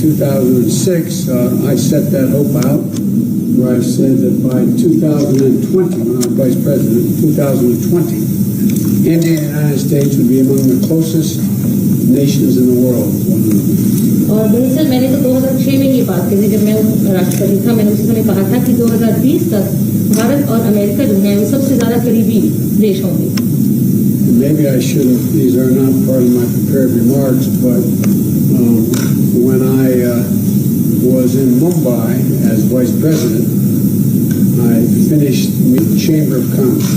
2006, I set that hope out, where I said that by 2020, when I was Vice President, 2020, India and the United States would be among the closest nations in the world. और दरअसल मैंने तो 2006 में ये बात कही जब मैं राष्ट्रपति था, मैंने उसी समय कहा था कि 2020 तक भारत और अमेरिका जो है वो सबसे ज़्यादा करीबी देश होंगे. Maybe I shouldn't, these are not part of my prepared remarks, but when I was in Mumbai as Vice President, I finished the Chamber of Commerce.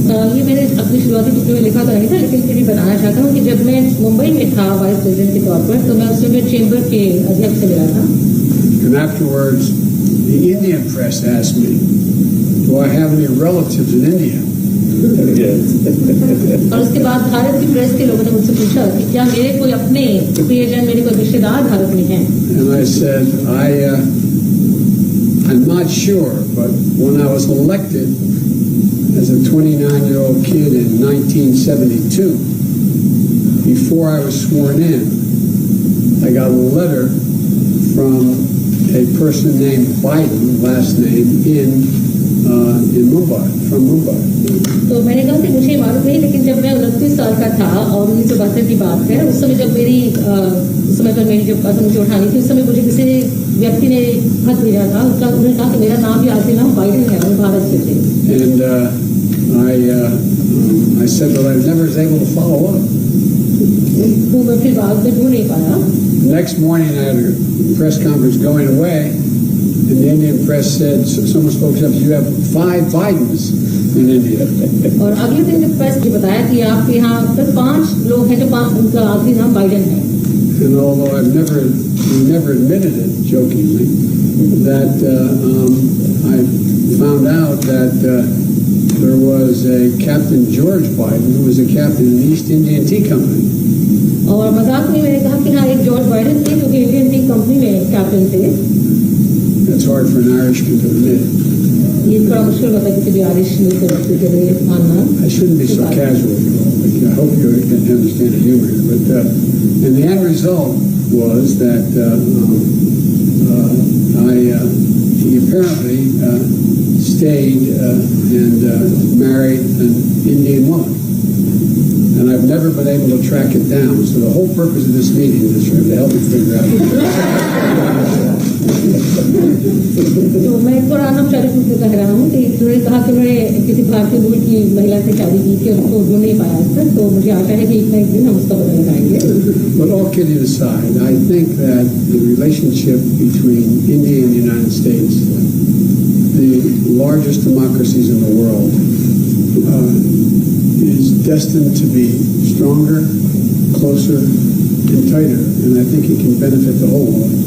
ये मैंने अपनी शुरुआती टिप्पणी में लिखा तो नहीं था, लेकिन फिर भी बताना चाहता हूँ कि जब मैं मुंबई में था वाइस प्रेसिडेंट के तौर पर, तो मैं उस समय चेंबर के अध्यक्ष से मिला था. And afterwards, the Indian press asked me, do I have any relatives in India? और उसके बाद भारत की प्रेस के लोगों ने मुझसे पूछा कि क्या मेरे कोई अपने प्रियजन, मेरे कोई रिश्तेदार भारत में हैं? And I said, I'm not sure, but when I was elected as a 29-year-old kid in 1972, before I was sworn in, I got a letter from a person named Biden, last name, in Mumbai, from Mumbai. तो मैंने कहा कि मुझे मालूम नहीं, लेकिन जब मैं 29 साल का था और 1972 की बात है, उस समय जब उस समय पर मेरी जब मुझे उठानी थी, उस समय मुझे किसी व्यक्ति ने खत भेजा था. उन्होंने कहा कि मेरा नाम भी आखिरी नाम बाइडेन है और भारत से थे. And I said that I never was able to follow up. तो मैं फिर बाद में ढूंढ नहीं पाया. Next morning I had a press conference going away, and the Indian press said, someone spoke up, you have 5 Bidens in India. और अगले दिन जब प्रेस ने बताया कि आपके यहाँ अब तक 5 लोग हैं, तो उनका आखिरी नाम बाइडेन है. And although I've never admitted it jokingly, that I found out that there was a Captain George Biden who was a captain in the East Indian Tea Company. और मजाक में मैंने कहा कि हाँ, एक जॉर्ज बाइडेन थे जो कि इंडियन टी कंपनी में कैप्टन थे. That's hard for an Irishman to admit. ये थोड़ा मुश्किल होता है किसी भी आयरिश व्यक्ति के लिए मानना. I shouldn't be so casual. I hope you can understand the humor here. But and the end result was that he apparently stayed and married an Indian woman. And I've never been able to track it down. So the whole purpose of this meeting is for him to help me figure out. तो मैं थोड़ा अनौपचारिक रूप से कह रहा हूँ कि उन्होंने कहा कि उन्होंने किसी भारतीय मूल की महिला से शादी की थी और उसको ढूंढ नहीं पाया आज तक. तो मुझे आशा है कि एक दिन हम उसका पता लगाएंगे. But all kidding aside, I think that the relationship between India and the United States, the largest democracies in the world, is destined to be stronger, closer, and tighter. And I think it can benefit the whole world.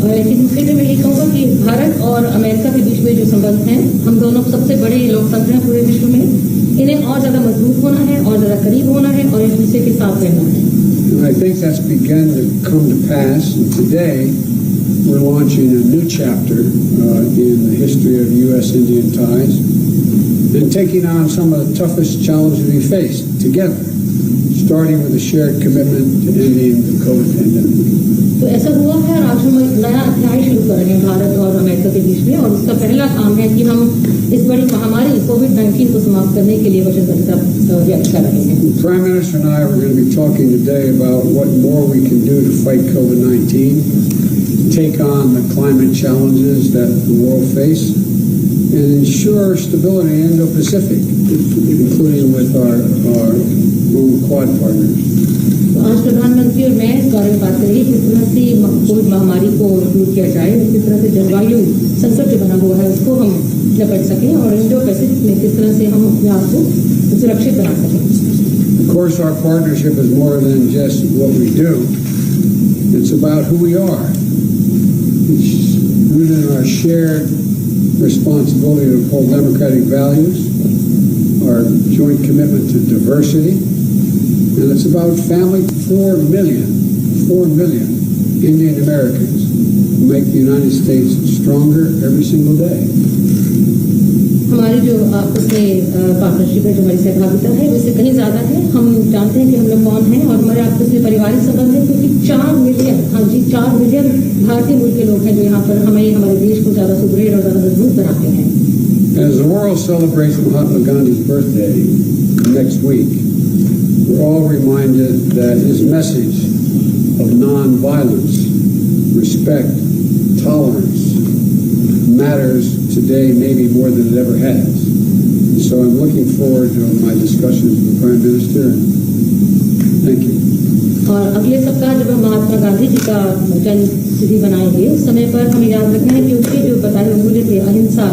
लेकिन फिर मैं ये कहूँगा कि भारत और America के बीच में जो संबंध हैं, हम दोनों सबसे बड़े लोकतंत्र हैं पूरे विश्व में, इन्हें और ज़्यादा मजबूत होना है और ज़्यादा करीब होना है और एक दूसरे के साथ रहना है. And I think that's begun to come to pass. And today, we're launching a new chapter in the history of U.S.-Indian ties and taking on some of the toughest challenges we face together, starting with a shared commitment to ending the COVID pandemic. तो ऐसा हुआ है और आज हम एक नया अध्याय शुरू कर रहे हैं भारत और अमेरिका के बीच में, और उसका पहला काम है कि हम इस बड़ी महामारी कोविड-19 को समाप्त करने के लिए वचनबद्धता व्यक्त कर रहे हैं. The Prime Minister and I are going to be talking today about what more we can do to fight COVID-19, take on the climate challenges that the world face, and ensure stability in Indo-Pacific, including with our own Quad partners. आज प्रधानमंत्री और मैं इस बारे में बात करेंगे किस तरह से कोविड महामारी को दूर किया जाए, किस तरह से जलवायु संकट जो बना हुआ है उसको हम निपट सकें और इंडो पैसिफिक में किस तरह से हम अपने आप को सुरक्षित बना सकें. Of course, our partnership is more than just what we do. It's about who we are. It's rooted in our shared responsibility to uphold democratic values, our joint commitment to diversity, and it's about family. 4 million Indian Americans who make the United States stronger every single day. हमारी जो आपस में partnership है, जो हमारी सहभागिता है, उससे कहीं ज्यादा है। हम जानते हैं कि हम लोग कौन हैं और हमारे आपस में पारिवारिक संबंध है, क्योंकि 4 मिलियन, हाँ जी 4 मिलियन भारतीय मूल के लोग हैं जो यहाँ पर हमें हमारे देश को ज्यादा सुदृढ़ और ज्यादा मजबूत बनाते हैं। As the world celebrates Mahatma Gandhi's birthday next week, we're all reminded that his message of non-violence, respect, tolerance matters today maybe more than it ever has. So I'm looking forward to my discussions with the Prime Minister. Thank you. और अगले सप्ताह जब हम महात्मा गांधी जी का जन्म तिथि बनाएंगे, उस समय पर हमें याद रखना है कि उनके जो बताए हुए मूल्य थे, अहिंसा,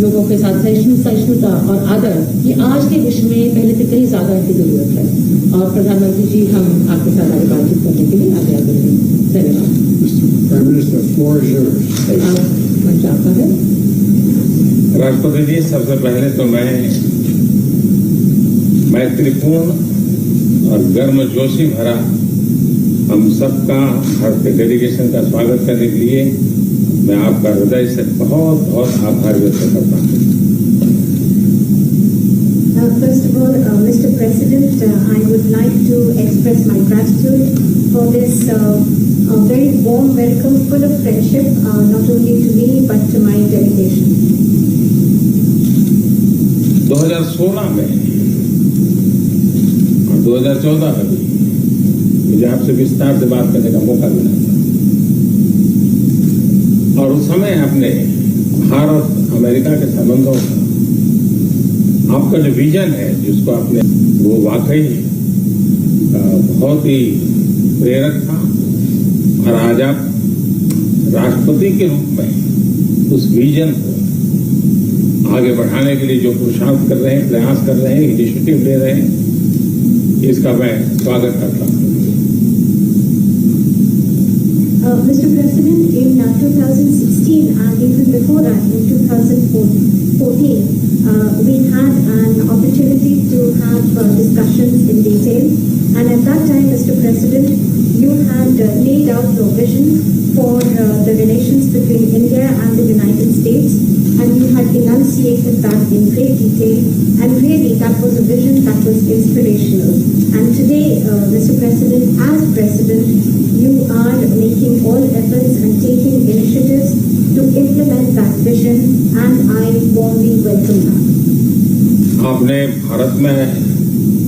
लोगों के साथ सहिष्णुता और आदर, ये आज के विश्व में पहले से कहीं ज्यादा इनकी जरूरत है। और प्रधानमंत्री जी, हम आपके साथ आगे बातचीत करने के लिए आगे आगे हैं। धन्यवाद। Prime Minister, the floor is yours. आपका है। राष्ट्रपति जी, सबसे पहले तो मैं मैत्रीपूर्ण और गर्मजोशी भरा हम सबका भारतीय डेलीगेशन का स्वागत करने के लिए मैं आपका हृदय से बहुत बहुत आभार व्यक्त करता हूँ। First of all, Mr. President, I would like to express my gratitude for this very warm welcome, full of friendship, not only to me but to my delegation. 2016 में और 2014 में भी मुझे आपसे विस्तार से बात करने का मौका मिला था और उस समय आपने भारत अमेरिका के संबंधों का आपका जो विजन है जिसको आपने, वो वाकई बहुत ही प्रेरक था। और आज आप राष्ट्रपति के रूप में उस विजन को आगे बढ़ाने के लिए जो पुरुषार्थ कर रहे हैं, प्रयास कर रहे हैं, इनिशिएटिव ले रहे हैं, इसका मैं स्वागत करता हूँ। Mr. President, in 2016 and even before that, in 2014, we had an opportunity to have discussions in detail. And at that time, Mr. President, you had laid out your vision for the relations between India and the United States, and you had enunciated that in great detail. And really, that was a vision that was inspirational. And today, Mr. President, as President, you are making all efforts and taking initiatives to implement that vision, and I warmly welcome that. आपने भारत में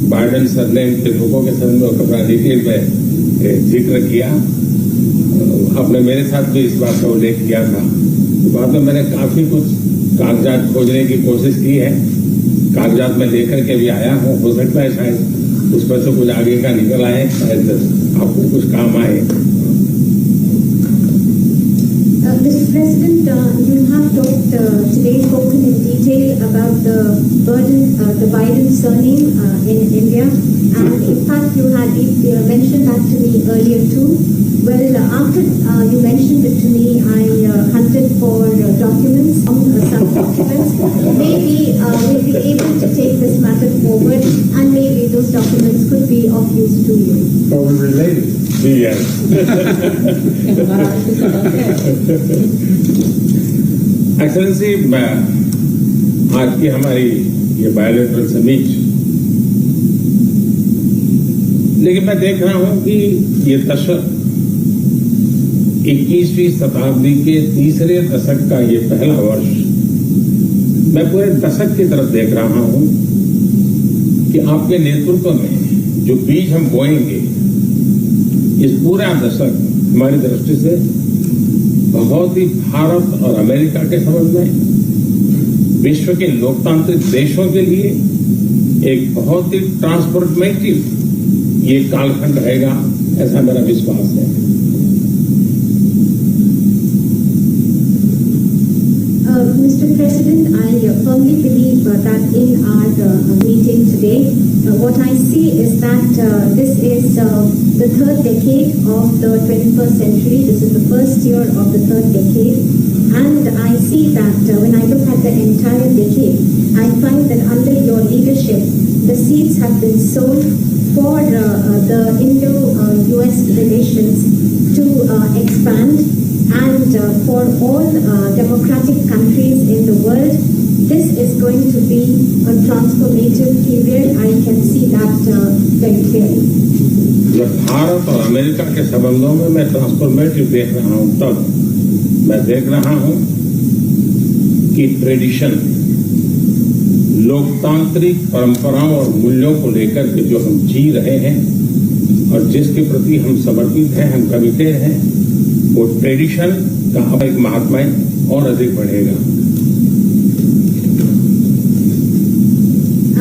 Biden surname के लोगों के संबंधों का बड़ा detail में जिक्र किया। आपने मेरे साथ भी इस बात का उल्लेख किया था। बाद में मैंने काफी कुछ कागजात खोजने की कोशिश की है, कागजात में लेकर के भी आया हूँ। हो सकता है शायद उसमें से कुछ आगे का निकल आए, शायद आपको कुछ काम आए। Mr. President, you have talked today, spoken in detail about the Biden surname in India, and in fact you had mentioned that to me earlier too. Well, after you mentioned it to me, I hunted for documents, some documents. Maybe we'll be able to take this matter forward, and maybe those documents could be of use to you. Are we related? Yes. Excellency, आज की हमारी ये bilateral summit, लेकिन मैं देख रहा हूं कि ये दशक 21वीं शताब्दी के तीसरे दशक का ये पहला वर्ष, मैं पूरे दशक की तरफ देख रहा हूं कि आपके नेतृत्व में जो बीज हम बोएंगे, इस पूरा दशक हमारी दृष्टि से बहुत ही भारत और अमेरिका के संबंध में, विश्व के लोकतांत्रिक देशों के लिए एक बहुत ही ट्रांसफॉर्मेटिव ये कालखंड रहेगा, ऐसा मेरा विश्वास है। Mr. President, I firmly believe that in our meeting today, what I see is that this is the third decade of the 21st century. This is the first year of the third decade. And I see that when I look at the entire decade, I find that under your leadership, the seeds have been sown for the Indo-US relations to expand, and for all democratic countries in the world this is going to be a transformative period. I can see that very clearly. जब भारत और America के संबंधों में मैं transformative देख रहा हूं, तब मैं देख रहा हूं कि ट्रेडिशन, लोकतांत्रिक परंपराओं और मूल्यों को लेकर के जो हम जी रहे हैं और जिसके प्रति हम समर्पित हैं, हम कमिटेड हैं, वो ट्रेडिशन का अब एक महात्मा और अधिक बढ़ेगा।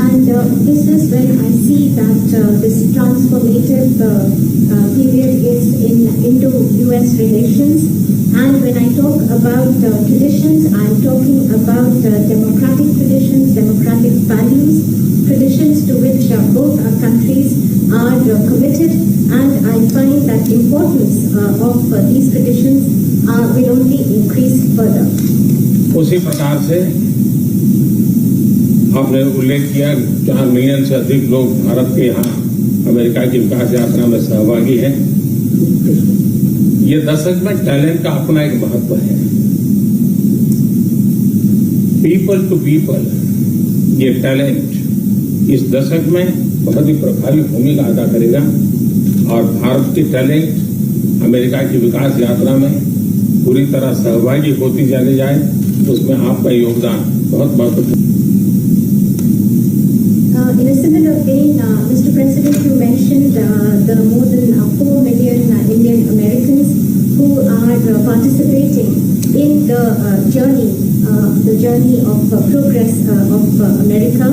And this is when I see that this transformative period is into U.S. relations. And when I talk about traditions, I'm talking about democratic traditions, democratic values, traditions to which both our countries are committed. And I find that importance of these traditions will only increase further. उसी प्रकार से आपने उल्लेख किया 4 million से अधिक लोग भारत के यहाँ अमेरिका की विकास यात्रा में सहभागी हैं। ये दशक में टैलेंट का अपना एक महत्व है। पीपल टू पीपल, ये टैलेंट इस दशक में बहुत ही प्रभावी भूमिका अदा करेगा और भारत के टैलेंट अमेरिका की विकास यात्रा में पूरी तरह सहभागी होती चले जाए, उसमें आपका योगदान बहुत महत्वपूर्ण। In a similar vein, Mr. President, you mentioned the more than 4 million Indian Americans who are participating in the journey of progress of America.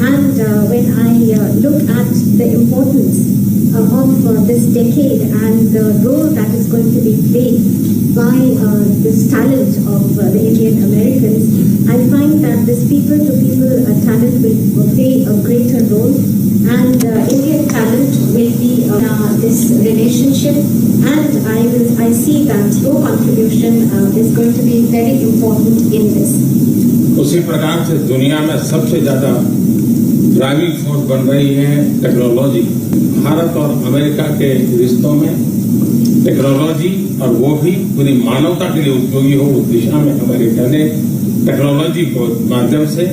And when I look at the importance of this decade and the role that is going to be played by this talent of the Indian Americans, I find that this people-to-people talent will play a greater role, and Indian talent will be this relationship, and I see that your contribution is going to be very important in this. उसी प्रकार से दुनिया में सबसे ज्यादा driving force बन रही है टेक्नोलॉजी। भारत और अमेरिका के रिश्तों में टेक्नोलॉजी, और वो भी पूरी मानवता के लिए उपयोगी हो, उस दिशा में अमेरिका ने टेक्नोलॉजी के माध्यम से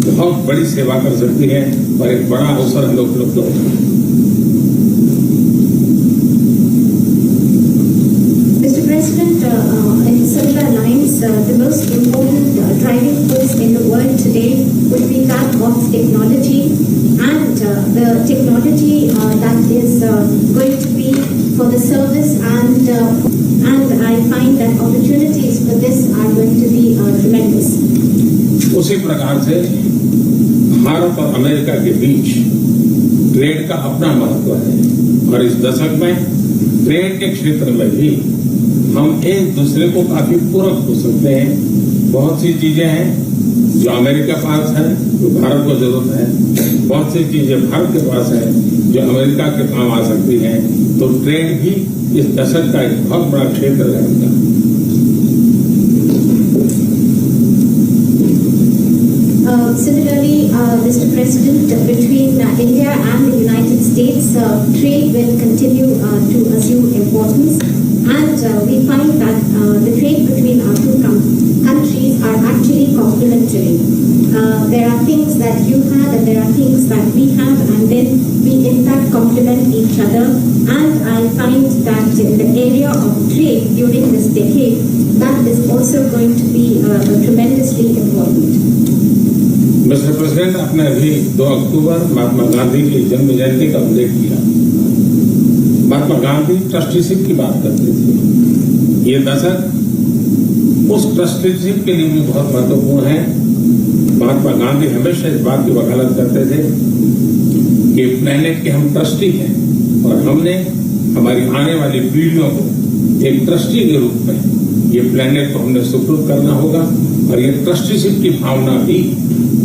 बहुत बड़ी सेवा कर सकती है और एक बड़ा अवसर हमें उपलब्ध होगा। Mr. President, in similar lines, the most important driving force in the world today would be that of technology, and the technology that is going to be for the service, and I find that opportunities for this are going to be tremendous. उसी प्रकार से भारत और America के बीच trade का अपना महत्व है और इस दशक में ट्रेड के क्षेत्र में भी हम एक दूसरे को काफी पूरक हो सकते हैं। बहुत सी चीजें हैं जो अमेरिका के पास है, जो भारत को जरूरत है, बहुत सी चीजें भारत के पास है जो अमेरिका के काम आ सकती हैं। तो ट्रेड भी इस दशक का एक बहुत बड़ा क्षेत्र रहेगा। Similarly, Mr. President, between India and the United States, trade will continue to assume importance, and we find that the trade between our two countries are actually complementary. There are things that you have and there are things that we have, and then we in fact complement each other. And I find that in the area of trade during this decade, that is also going to be tremendously important. Mister president, आपने अभी 2 अक्टूबर महात्मा गांधी की जन्म जयंती का उल्लेख किया। Mahatma Gandhi trusteeship की बात करते थे। ये दशक उस ट्रस्टीशिप के लिए भी बहुत महत्वपूर्ण है। महात्मा गांधी हमेशा इस बात की वकालत करते थे कि प्लेनेट के हम ट्रस्टी हैं और हमने हमारी आने वाली पीढ़ियों को एक ट्रस्टी के रूप में ये प्लेनेट को हमने सुपुर्द करना होगा। और ये ट्रस्टीशिप की भावना भी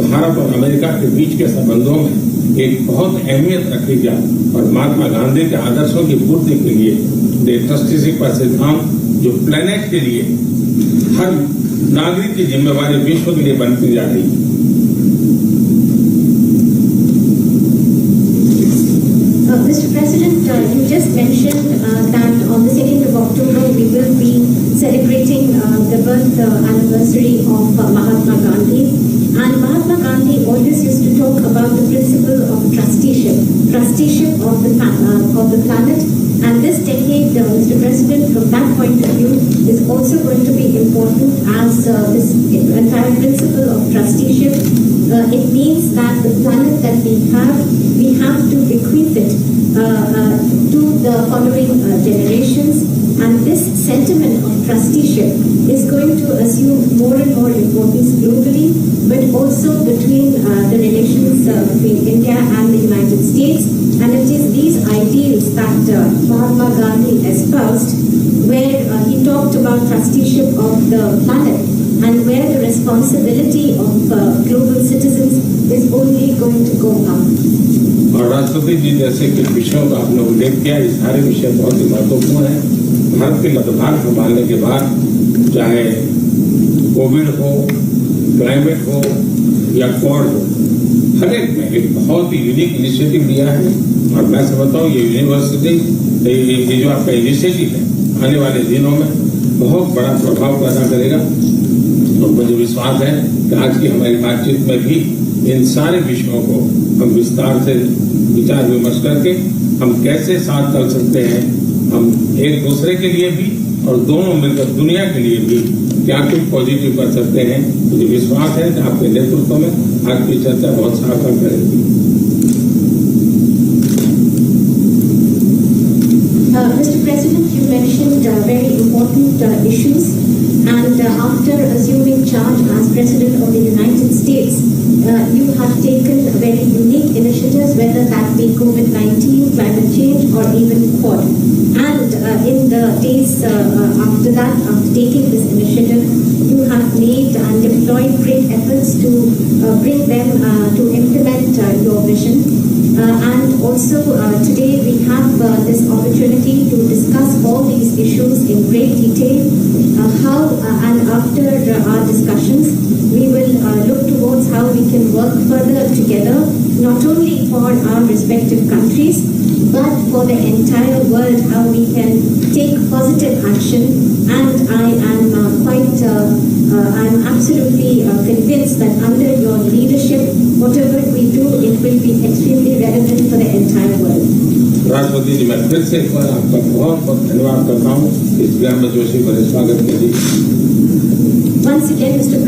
भारत और अमेरिका के बीच के संबंधों में एक बहुत अहमियत रखेगी और महात्मा गांधी के आदर्शों की पूर्ति के लिए ये ट्रस्टीशिप का सिद्धांत जो प्लेनेट के लिए हर नागरिक की जिम्मेवारी विश्व के लिए बनती जा रही है। Mr. President, you just mentioned that on the 2nd of October we will be celebrating the birth anniversary of Mahatma Gandhi, trusteeship of the planet. And this decade, Mr. President, from that point of view, is also going to be important as this entire principle of trusteeship. It means that the planet that we have to bequeath it to the following generations. And this sentiment of trusteeship is going to assume more and more importance globally, but also between the relations between India and the United States. And it is these ideals that Mahatma Gandhi espoused, where he talked about trusteeship of the planet and where the responsibility of global citizens is only going to go up. और राष्ट्रपति जी जैसे कुछ विषयों का आपने उल्लेख किया, ये सारे विषय बहुत ही महत्वपूर्ण हैं। भारत के मतभार संभालने के बाद, चाहे कोविड हो, क्लाइमेट हो या कॉड हो, हर एक में एक बहुत ही यूनिक इनिशिएटिव लिया है। और मैं समझता हूँ ये यूनिवर्सिटी, ये जो आपका इनिशिएटिव है, आने वाले दिनों में बहुत बड़ा प्रभाव पैदा करेगा। और मुझे विश्वास है कि आज की हमारी बातचीत में भी इन सारे विषयों को हम विस्तार से विचार विमर्श करके हम कैसे साथ चल सकते हैं, हम एक दूसरे के लिए भी और दोनों मिलकर दुनिया के लिए भी क्या कुछ पॉजिटिव कर सकते हैं। मुझे विश्वास है कि आपके नेतृत्व में आज की चर्चा बहुत सार्थक करेगी। Mr. President, you mentioned very important issues, and after assuming charge as President of the United States, you have taken very unique initiatives, whether that be COVID-19, climate change, or even Quad. And in the days after that, after taking this initiative, you have made and deployed great efforts to bring them to implement your vision. And also today we have this opportunity to discuss all these issues in great detail. And after our discussions, we will look towards how we can work further together, not only for our respective countries, but for the entire world, how we can take positive action. And I am I'm absolutely convinced that under your leadership, whatever we do, it will be extremely relevant for the entire world. राष्ट्रपति जी, मैं फिर से एक बार आपका बहुत बहुत धन्यवाद करता हूँ इस ग्राम जोशी पर स्वागत के लिए। Once again, Mr.